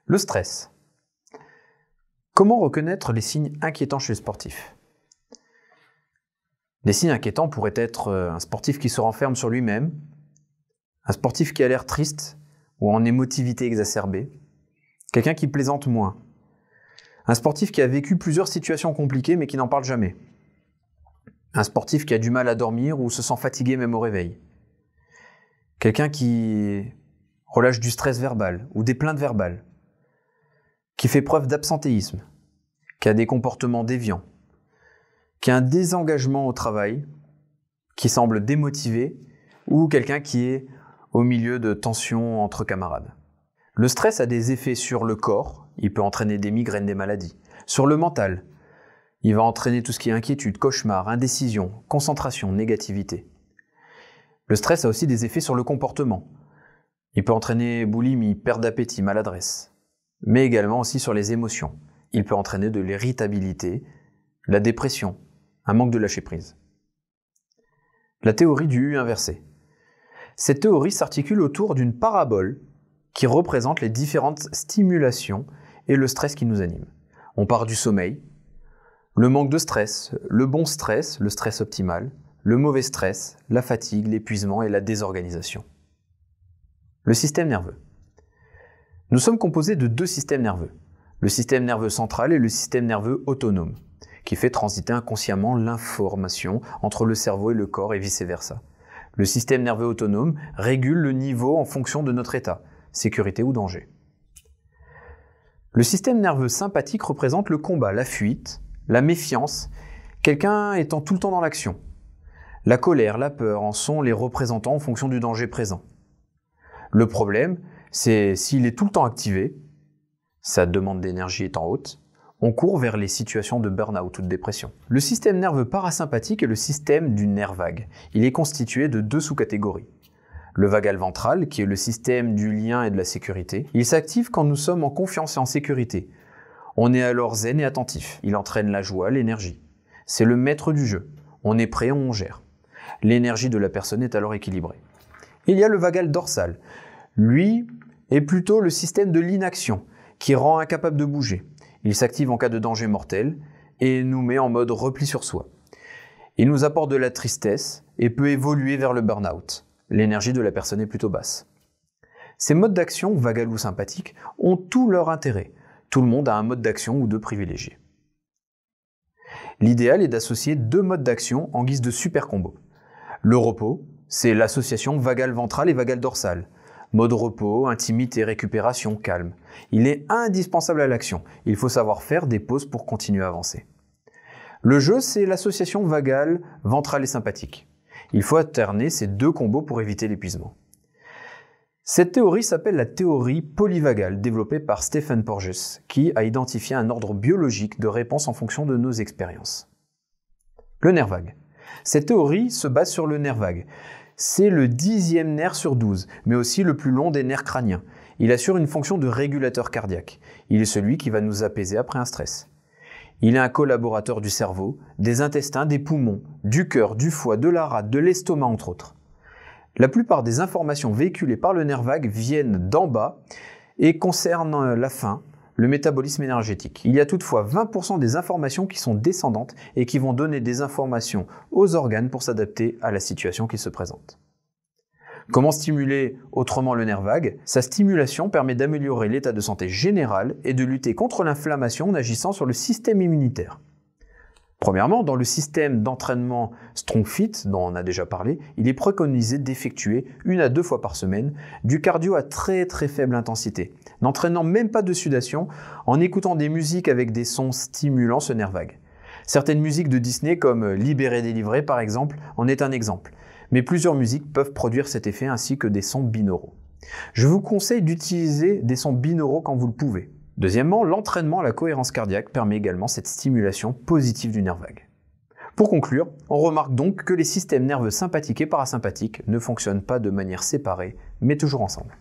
Le stress. Comment reconnaître les signes inquiétants chez le sportif? Les signes inquiétants pourraient être un sportif qui se renferme sur lui-même, un sportif qui a l'air triste ou en émotivité exacerbée, quelqu'un qui plaisante moins, un sportif qui a vécu plusieurs situations compliquées mais qui n'en parle jamais, un sportif qui a du mal à dormir ou se sent fatigué même au réveil, quelqu'un qui relâche du stress verbal ou des plaintes verbales, qui fait preuve d'absentéisme, qui a des comportements déviants, qui a un désengagement au travail, qui semble démotivé, ou quelqu'un qui est au milieu de tensions entre camarades. Le stress a des effets sur le corps, il peut entraîner des migraines, des maladies. Sur le mental, il va entraîner tout ce qui est inquiétude, cauchemar, indécision, concentration, négativité. Le stress a aussi des effets sur le comportement. Il peut entraîner boulimie, perte d'appétit, maladresse, mais également aussi sur les émotions. Il peut entraîner de l'irritabilité, la dépression, un manque de lâcher-prise. La théorie du U inversé. Cette théorie s'articule autour d'une parabole qui représente les différentes stimulations et le stress qui nous anime. On part du sommeil, le manque de stress, le bon stress, le stress optimal, le mauvais stress, la fatigue, l'épuisement et la désorganisation. Le système nerveux. Nous sommes composés de deux systèmes nerveux, le système nerveux central et le système nerveux autonome, qui fait transiter inconsciemment l'information entre le cerveau et le corps et vice-versa. Le système nerveux autonome régule le niveau en fonction de notre état, sécurité ou danger. Le système nerveux sympathique représente le combat, la fuite, la méfiance, quelqu'un étant tout le temps dans l'action. La colère, la peur en sont les représentants en fonction du danger présent. Le problème, c'est s'il est tout le temps activé, sa demande d'énergie étant haute, on court vers les situations de burn-out ou de dépression. Le système nerveux parasympathique est le système du nerf vague. Il est constitué de deux sous-catégories. Le vagal ventral, qui est le système du lien et de la sécurité, il s'active quand nous sommes en confiance et en sécurité. On est alors zen et attentif. Il entraîne la joie, l'énergie. C'est le maître du jeu. On est prêt, on gère. L'énergie de la personne est alors équilibrée. Il y a le vagal dorsal. Lui est plutôt le système de l'inaction, qui rend incapable de bouger. Il s'active en cas de danger mortel et nous met en mode repli sur soi. Il nous apporte de la tristesse et peut évoluer vers le burn-out. L'énergie de la personne est plutôt basse. Ces modes d'action, vagal ou sympathiques, ont tout leur intérêt. Tout le monde a un mode d'action ou deux privilégiés. L'idéal est d'associer deux modes d'action en guise de super combo. Le repos, c'est l'association vagal ventral et vagal dorsal. Mode repos, intimité, récupération, calme. Il est indispensable à l'action. Il faut savoir faire des pauses pour continuer à avancer. Le jeu, c'est l'association vagal, ventral et sympathique. Il faut alterner ces deux combos pour éviter l'épuisement. Cette théorie s'appelle la théorie polyvagale, développée par Stephen Porges, qui a identifié un ordre biologique de réponse en fonction de nos expériences. Le nerf vague. Cette théorie se base sur le nerf vague. C'est le 10e nerf sur 12, mais aussi le plus long des nerfs crâniens. Il assure une fonction de régulateur cardiaque. Il est celui qui va nous apaiser après un stress. Il est un collaborateur du cerveau, des intestins, des poumons, du cœur, du foie, de la rate, de l'estomac entre autres. La plupart des informations véhiculées par le nerf vague viennent d'en bas et concernent la faim, le métabolisme énergétique. Il y a toutefois 20% des informations qui sont descendantes et qui vont donner des informations aux organes pour s'adapter à la situation qui se présente. Comment stimuler autrement le nerf vague? Sa stimulation permet d'améliorer l'état de santé général et de lutter contre l'inflammation en agissant sur le système immunitaire. Premièrement, dans le système d'entraînement StrongFit, dont on a déjà parlé, il est préconisé d'effectuer 1 à 2 fois par semaine du cardio à très faible intensité, n'entraînant même pas de sudation, en écoutant des musiques avec des sons stimulant ce nerf vague. Certaines musiques de Disney comme Libéré délivré par exemple en est un exemple, mais plusieurs musiques peuvent produire cet effet ainsi que des sons binauraux. Je vous conseille d'utiliser des sons binauraux quand vous le pouvez. Deuxièmement, l'entraînement à la cohérence cardiaque permet également cette stimulation positive du nerf vague. Pour conclure, on remarque donc que les systèmes nerveux sympathiques et parasympathiques ne fonctionnent pas de manière séparée, mais toujours ensemble.